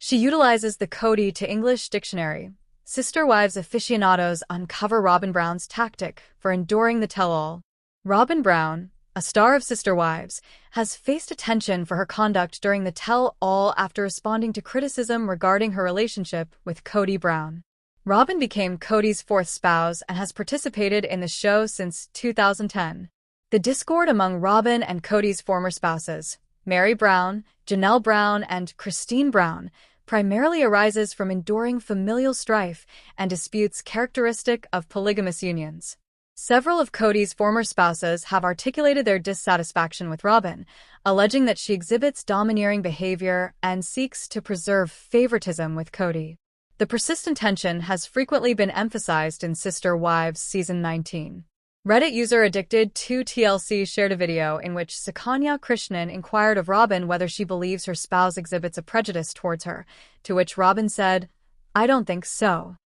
She utilizes the Cody to English dictionary. Sister Wives aficionados uncover Robin Brown's tactic for enduring the tell-all. Robin Brown, a star of Sister Wives, has faced attention for her conduct during the tell-all after responding to criticism regarding her relationship with Cody Brown. Robin became Cody's fourth spouse and has participated in the show since 2010. The discord among Robin and Cody's former spouses, Mary Brown, Janelle Brown, and Christine Brown, primarily arises from enduring familial strife and disputes characteristic of polygamous unions. Several of Cody's former spouses have articulated their dissatisfaction with Robin, alleging that she exhibits domineering behavior and seeks to preserve favoritism with Cody. The persistent tension has frequently been emphasized in Sister Wives Season 19. Reddit user Addicted to TLC shared a video in which Sukanya Krishnan inquired of Robin whether she believes her spouse exhibits a prejudice towards her, to which Robin said, "I don't think so."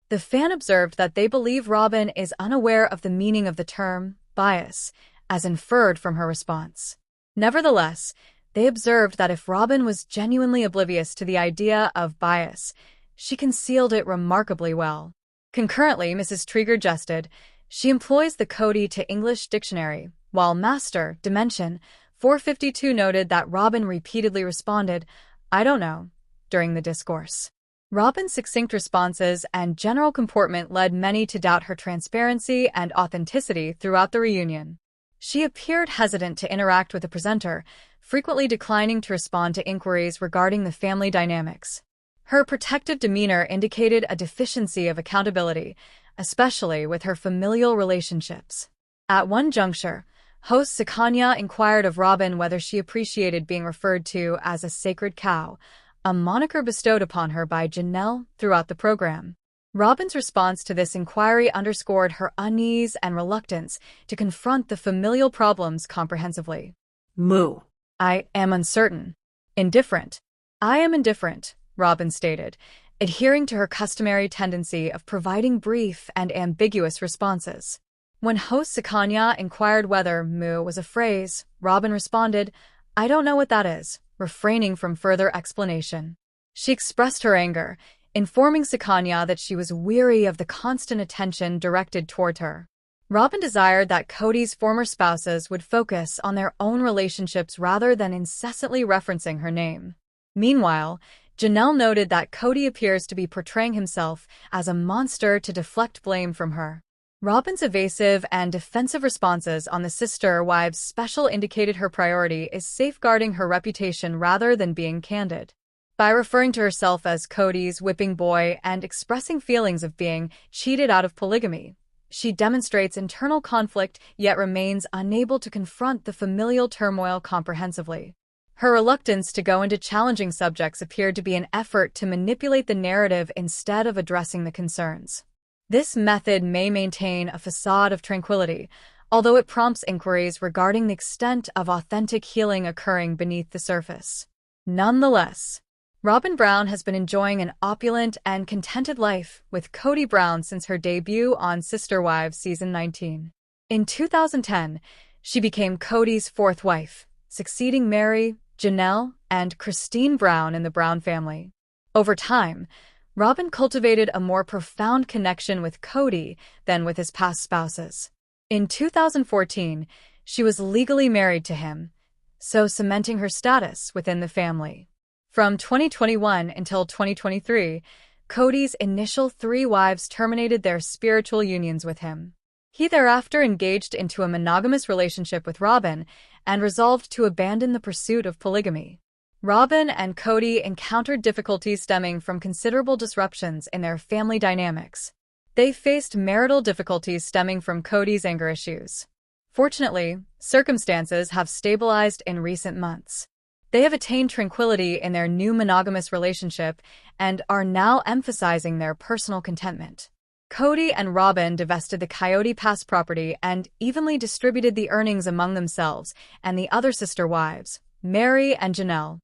The fan observed that they believe Robin is unaware of the meaning of the term bias, as inferred from her response. Nevertheless, they observed that if Robin was genuinely oblivious to the idea of bias, she concealed it remarkably well. Concurrently, Mrs. Trigger jested, she employs the Cody to English dictionary, while Master Dimension 452 noted that Robin repeatedly responded, "I don't know," during the discourse. Robin's succinct responses and general comportment led many to doubt her transparency and authenticity throughout the reunion. She appeared hesitant to interact with the presenter, frequently declining to respond to inquiries regarding the family dynamics. Her protective demeanor indicated a deficiency of accountability, especially with her familial relationships. At one juncture, host Sukanya inquired of Robin whether she appreciated being referred to as a sacred cow, a moniker bestowed upon her by Janelle throughout the program. Robin's response to this inquiry underscored her unease and reluctance to confront the familial problems comprehensively. Moo. I am uncertain. Indifferent. I am indifferent, Robin stated, adhering to her customary tendency of providing brief and ambiguous responses. When host Sukanya inquired whether moo was a phrase, Robin responded, "I don't know what that is," refraining from further explanation. She expressed her anger, informing Sukanya that she was weary of the constant attention directed toward her. Robin desired that Cody's former spouses would focus on their own relationships rather than incessantly referencing her name. Meanwhile, Janelle noted that Cody appears to be portraying himself as a monster to deflect blame from her. Robin's evasive and defensive responses on the Sister Wives special indicated her priority is safeguarding her reputation rather than being candid. By referring to herself as Cody's whipping boy and expressing feelings of being cheated out of polygamy, she demonstrates internal conflict yet remains unable to confront the familial turmoil comprehensively. Her reluctance to go into challenging subjects appeared to be an effort to manipulate the narrative instead of addressing the concerns. This method may maintain a facade of tranquility, although it prompts inquiries regarding the extent of authentic healing occurring beneath the surface. Nonetheless, Robin Brown has been enjoying an opulent and contented life with Cody Brown since her debut on Sister Wives Season 19. In 2010, she became Cody's fourth wife, succeeding Mary, Janelle, and Christine Brown in the Brown family. Over time, Robin cultivated a more profound connection with Cody than with his past spouses. In 2014, she was legally married to him, so cementing her status within the family. From 2021 until 2023, Cody's initial 3 wives terminated their spiritual unions with him. He thereafter engaged into a monogamous relationship with Robin and resolved to abandon the pursuit of polygamy. Robin and Cody encountered difficulties stemming from considerable disruptions in their family dynamics. They faced marital difficulties stemming from Cody's anger issues. Fortunately, circumstances have stabilized in recent months. They have attained tranquility in their new monogamous relationship and are now emphasizing their personal contentment. Cody and Robin divested the Coyote Pass property and evenly distributed the earnings among themselves and the other sister wives, Mary and Janelle.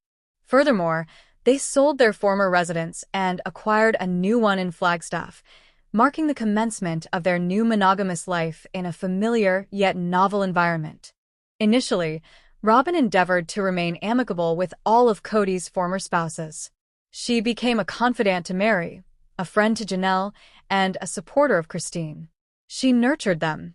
Furthermore, they sold their former residence and acquired a new one in Flagstaff, marking the commencement of their new monogamous life in a familiar yet novel environment. Initially, Robin endeavored to remain amicable with all of Cody's former spouses. She became a confidant to Mary, a friend to Janelle, and a supporter of Christine. She nurtured them,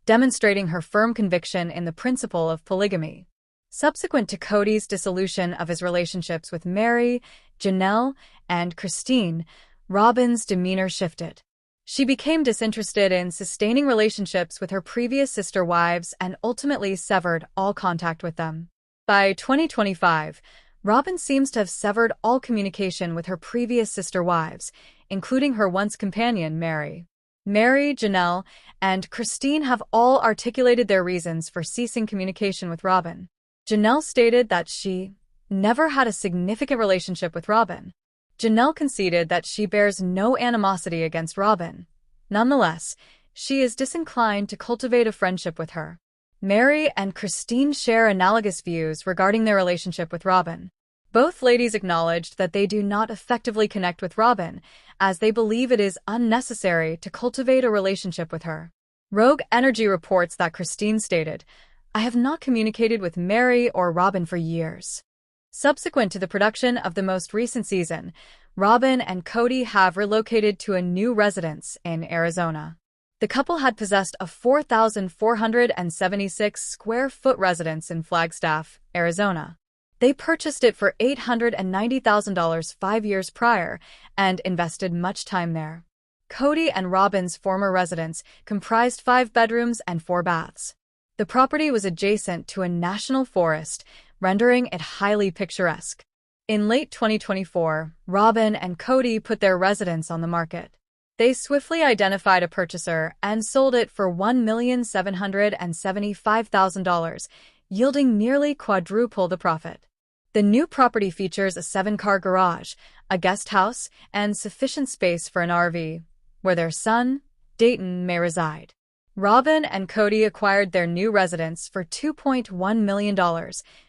demonstrating her firm conviction in the principle of polygamy. Subsequent to Cody's dissolution of his relationships with Mary, Janelle, and Christine, Robin's demeanor shifted. She became disinterested in sustaining relationships with her previous sister wives and ultimately severed all contact with them. By 2025, Robin seems to have severed all communication with her previous sister wives, including her once companion, Mary. Mary, Janelle, and Christine have all articulated their reasons for ceasing communication with Robin. Janelle stated that she never had a significant relationship with Robin. Janelle conceded that she bears no animosity against Robin. Nonetheless, she is disinclined to cultivate a friendship with her. Mary and Christine share analogous views regarding their relationship with Robin. Both ladies acknowledged that they do not effectively connect with Robin, as they believe it is unnecessary to cultivate a relationship with her. Rogue Energy reports that Christine stated, "I have not communicated with Mary or Robin for years." Subsequent to the production of the most recent season, Robin and Cody have relocated to a new residence in Arizona. The couple had possessed a 4,476 square foot residence in Flagstaff, Arizona. They purchased it for $890,000 5 years prior and invested much time there. Cody and Robin's former residence comprised 5 bedrooms and 4 baths. The property was adjacent to a national forest, rendering it highly picturesque. In late 2024, Robin and Cody put their residence on the market. They swiftly identified a purchaser and sold it for $1,775,000, yielding nearly quadruple the profit. The new property features a 7-car garage, a guest house, and sufficient space for an RV, where their son, Dayton, may reside. Robin and Cody acquired their new residence for $2.1 million,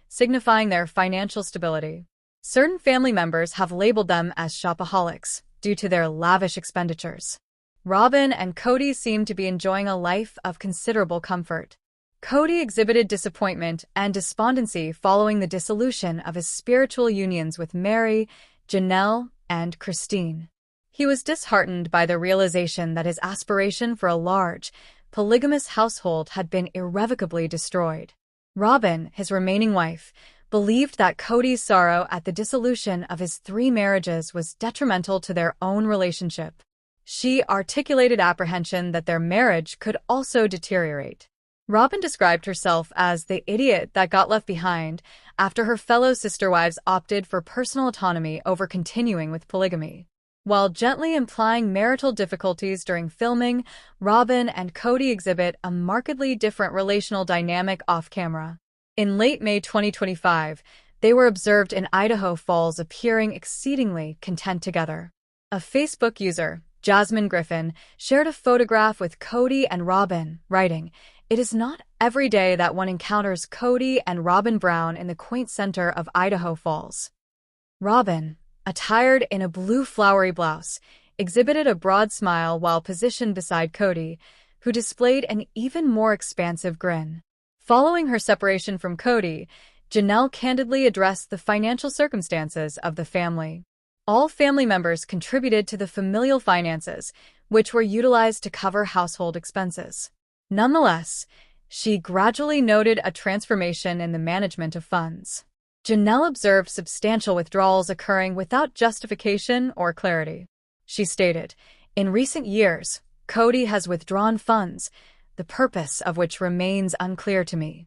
signifying their financial stability. Certain family members have labeled them as shopaholics due to their lavish expenditures. Robin and Cody seem to be enjoying a life of considerable comfort. Cody exhibited disappointment and despondency following the dissolution of his spiritual unions with Mary, Janelle, and Christine. He was disheartened by the realization that his aspiration for a large, polygamous household had been irrevocably destroyed. Robin, his remaining wife, believed that Cody's sorrow at the dissolution of his 3 marriages was detrimental to their own relationship. She articulated apprehension that their marriage could also deteriorate. Robin described herself as the idiot that got left behind after her fellow sister wives opted for personal autonomy over continuing with polygamy. While gently implying marital difficulties during filming, Robin and Cody exhibit a markedly different relational dynamic off-camera. In late May 2025, they were observed in Idaho Falls appearing exceedingly content together. A Facebook user, Jasmine Griffin, shared a photograph with Cody and Robin, writing, "It is not every day that one encounters Cody and Robin Brown in the quaint center of Idaho Falls." Robin, attired in a blue flowery blouse, exhibited a broad smile while positioned beside Cody, who displayed an even more expansive grin. Following her separation from Cody, Janelle candidly addressed the financial circumstances of the family. All family members contributed to the familial finances, which were utilized to cover household expenses. Nonetheless, she gradually noted a transformation in the management of funds. Janelle observed substantial withdrawals occurring without justification or clarity. She stated, "In recent years, Cody has withdrawn funds, the purpose of which remains unclear to me."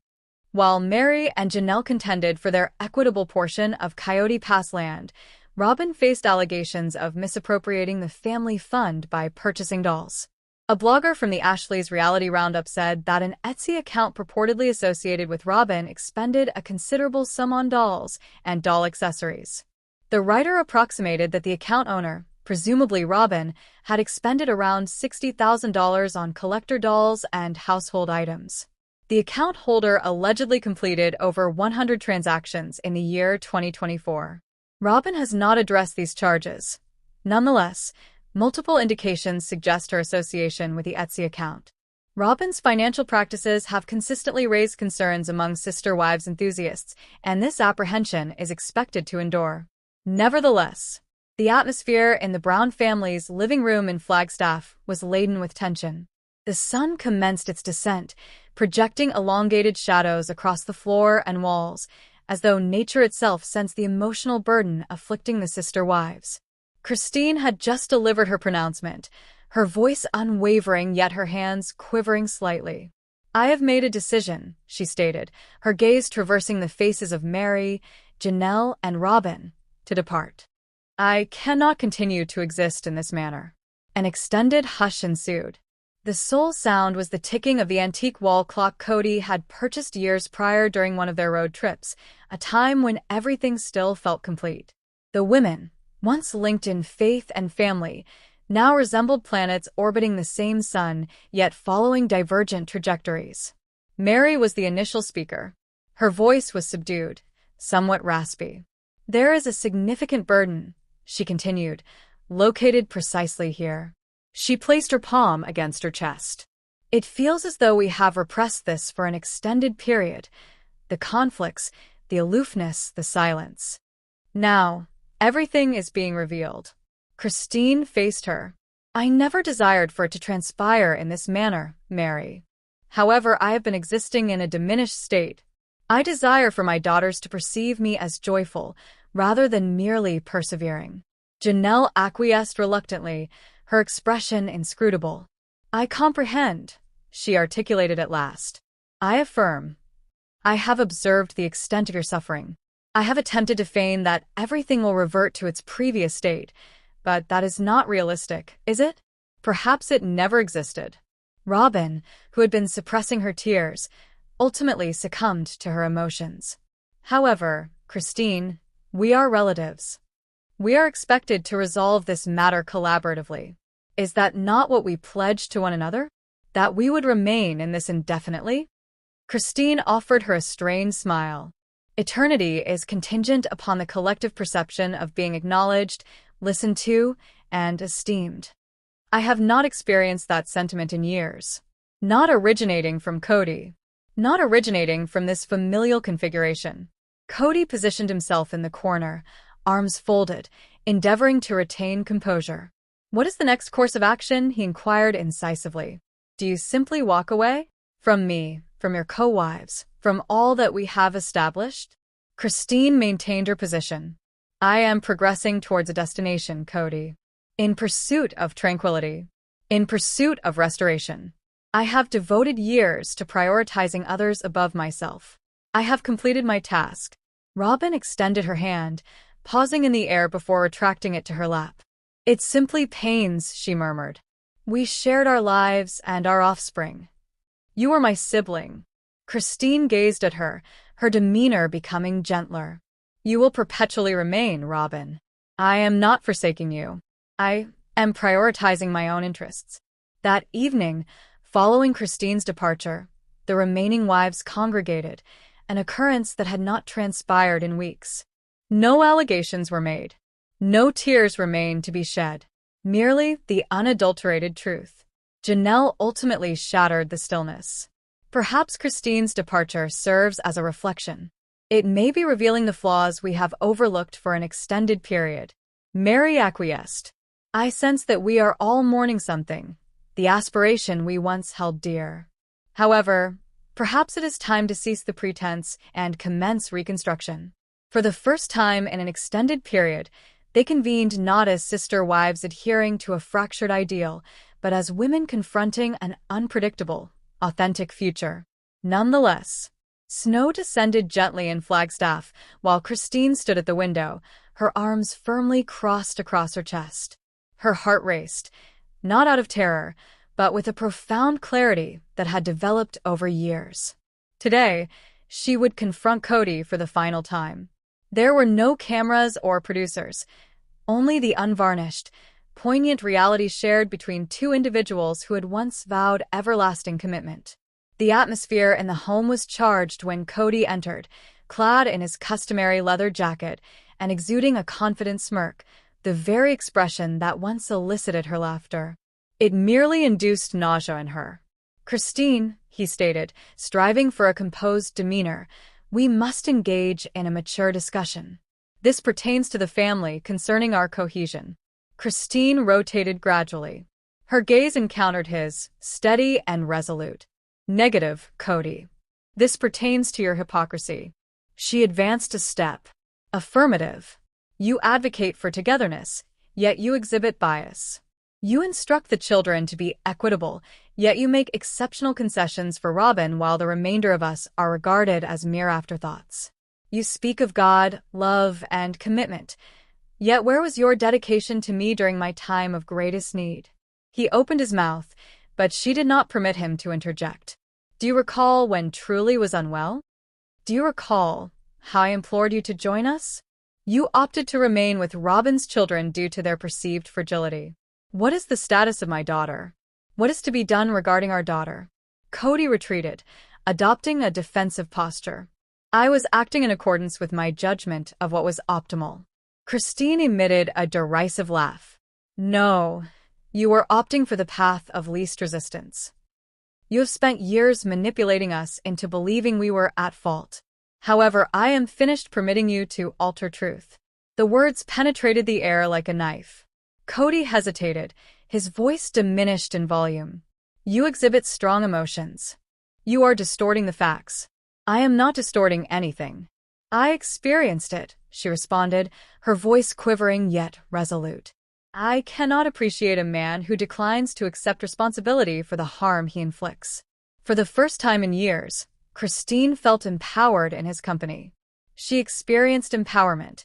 While Mary and Janelle contended for their equitable portion of Coyote Pass land, Robin faced allegations of misappropriating the family fund by purchasing dolls. A blogger from the Ashley's Reality Roundup said that an Etsy account purportedly associated with Robin expended a considerable sum on dolls and doll accessories. The writer approximated that the account owner, presumably Robin, had expended around $60,000 on collector dolls and household items. The account holder allegedly completed over 100 transactions in the year 2024. Robin has not addressed these charges. Nonetheless, multiple indications suggest her association with the Etsy account. Robin's financial practices have consistently raised concerns among sister wives enthusiasts, and this apprehension is expected to endure. Nevertheless, The atmosphere in the Brown family's living room in Flagstaff was laden with tension. The sun commenced its descent, projecting elongated shadows across the floor and walls, as though nature itself sensed the emotional burden afflicting the sister wives. Christine had just delivered her pronouncement, her voice unwavering yet her hands quivering slightly. "I have made a decision," she stated, her gaze traversing the faces of Mary, Janelle, and Robin, to depart. "I cannot continue to exist in this manner." An extended hush ensued. The sole sound was the ticking of the antique wall clock Cody had purchased years prior during one of their road trips, a time when everything still felt complete. The women, once linked in faith and family, now resembled planets orbiting the same sun, yet following divergent trajectories. Mary was the initial speaker. Her voice was subdued, somewhat raspy. "There is a significant burden," she continued, "located precisely here." She placed her palm against her chest. "It feels as though we have repressed this for an extended period. The conflicts, the aloofness, the silence. Now, everything is being revealed." Christine faced her. "I never desired for it to transpire in this manner, Mary. However, I have been existing in a diminished state. I desire for my daughters to perceive me as joyful, rather than merely persevering." Janelle acquiesced reluctantly, her expression inscrutable. "I comprehend," she articulated at last. "I affirm. I have observed the extent of your suffering. I have attempted to feign that everything will revert to its previous state, but that is not realistic, is it? Perhaps it never existed." Robin, who had been suppressing her tears, ultimately succumbed to her emotions. "However, Christine, we are relatives. We are expected to resolve this matter collaboratively. Is that not what we pledged to one another? That we would remain in this indefinitely?" Christine offered her a strained smile. "Eternity is contingent upon the collective perception of being acknowledged, listened to, and esteemed. I have not experienced that sentiment in years. Not originating from Cody. Not originating from this familial configuration." Cody positioned himself in the corner, arms folded, endeavoring to retain composure. "What is the next course of action?" he inquired incisively. "Do you simply walk away? From me, from your co-wives, from all that we have established?" Christine maintained her position. "I am progressing towards a destination, Cody. In pursuit of tranquility. In pursuit of restoration. I have devoted years to prioritizing others above myself. I have completed my task." Robin extended her hand, pausing in the air before retracting it to her lap. "It simply pains," she murmured. "We shared our lives and our offspring. You were my sibling." Christine gazed at her, her demeanor becoming gentler. "You will perpetually remain, Robin. I am not forsaking you. I am prioritizing my own interests." That evening, following Christine's departure, the remaining wives congregated, an occurrence that had not transpired in weeks. No allegations were made. No tears remained to be shed. Merely the unadulterated truth. Janelle ultimately shattered the stillness. Perhaps Christine's departure serves as a reflection. It may be revealing the flaws we have overlooked for an extended period. Mary acquiesced. "I sense that we are all mourning something, the aspiration we once held dear. However, perhaps it is time to cease the pretense and commence reconstruction." For the first time in an extended period, they convened not as sister wives adhering to a fractured ideal, but as women confronting an unpredictable, authentic future. Nonetheless, snow descended gently in Flagstaff while Christine stood at the window, her arms firmly crossed across her chest. Her heart raced, not out of terror, but with a profound clarity that had developed over years. Today, she would confront Cody for the final time. There were no cameras or producers, only the unvarnished, poignant reality shared between two individuals who had once vowed everlasting commitment. The atmosphere in the home was charged when Cody entered, clad in his customary leather jacket and exuding a confident smirk, the very expression that once elicited her laughter. It merely induced nausea in her. "Christine," he stated, striving for a composed demeanor, "we must engage in a mature discussion. This pertains to the family concerning our cohesion. Christine rotated gradually. Her gaze encountered his, steady and resolute. Negative, Cody. This pertains to your hypocrisy. She advanced a step. Affirmative. You advocate for togetherness, yet you exhibit bias. You instruct the children to be equitable, yet you make exceptional concessions for Robin while the remainder of us are regarded as mere afterthoughts. You speak of God, love, and commitment, yet where was your dedication to me during my time of greatest need? He opened his mouth, but she did not permit him to interject. Do you recall when Truly was unwell? Do you recall how I implored you to join us? You opted to remain with Robin's children due to their perceived fragility. What is the status of my daughter? What is to be done regarding our daughter? Cody retreated, adopting a defensive posture. I was acting in accordance with my judgment of what was optimal. Christine emitted a derisive laugh. No, you were opting for the path of least resistance. You have spent years manipulating us into believing we were at fault. However, I am finished permitting you to alter truth. The words penetrated the air like a knife. Cody hesitated, his voice diminished in volume. You exhibit strong emotions. You are distorting the facts. I am not distorting anything. I experienced it, she responded, her voice quivering yet resolute. I cannot appreciate a man who declines to accept responsibility for the harm he inflicts. For the first time in years, Christine felt empowered in his company. She experienced empowerment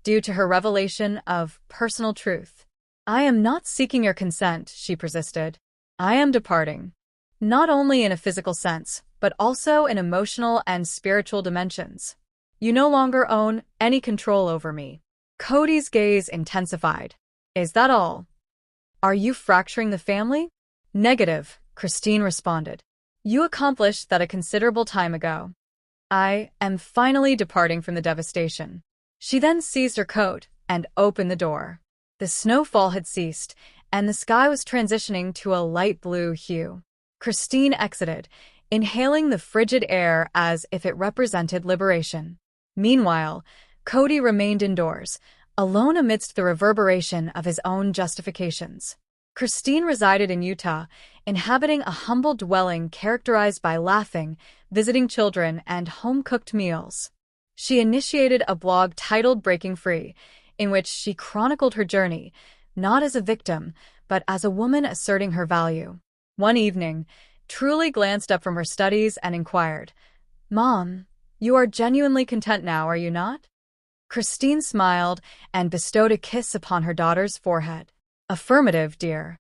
due to her revelation of personal truth. I am not seeking your consent, she persisted. I am departing. Not only in a physical sense, but also in emotional and spiritual dimensions. You no longer own any control over me. Cody's gaze intensified. Is that all? Are you fracturing the family? Negative, Christine responded. You accomplished that a considerable time ago. I am finally departing from the devastation. She then seized her coat and opened the door. The snowfall had ceased, and the sky was transitioning to a light blue hue. Christine exited, inhaling the frigid air as if it represented liberation. Meanwhile, Cody remained indoors, alone amidst the reverberation of his own justifications. Christine resided in Utah, inhabiting a humble dwelling characterized by laughing, visiting children, and home-cooked meals. She initiated a blog titled Breaking Free, in which she chronicled her journey, not as a victim, but as a woman asserting her value. One evening, Truly glanced up from her studies and inquired, Mom, you are genuinely content now, are you not? Christine smiled and bestowed a kiss upon her daughter's forehead. Affirmative, dear.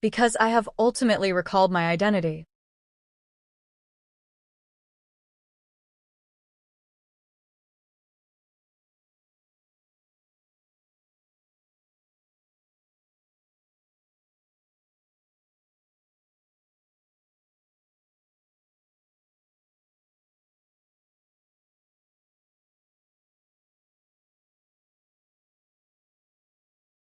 Because I have ultimately recalled my identity.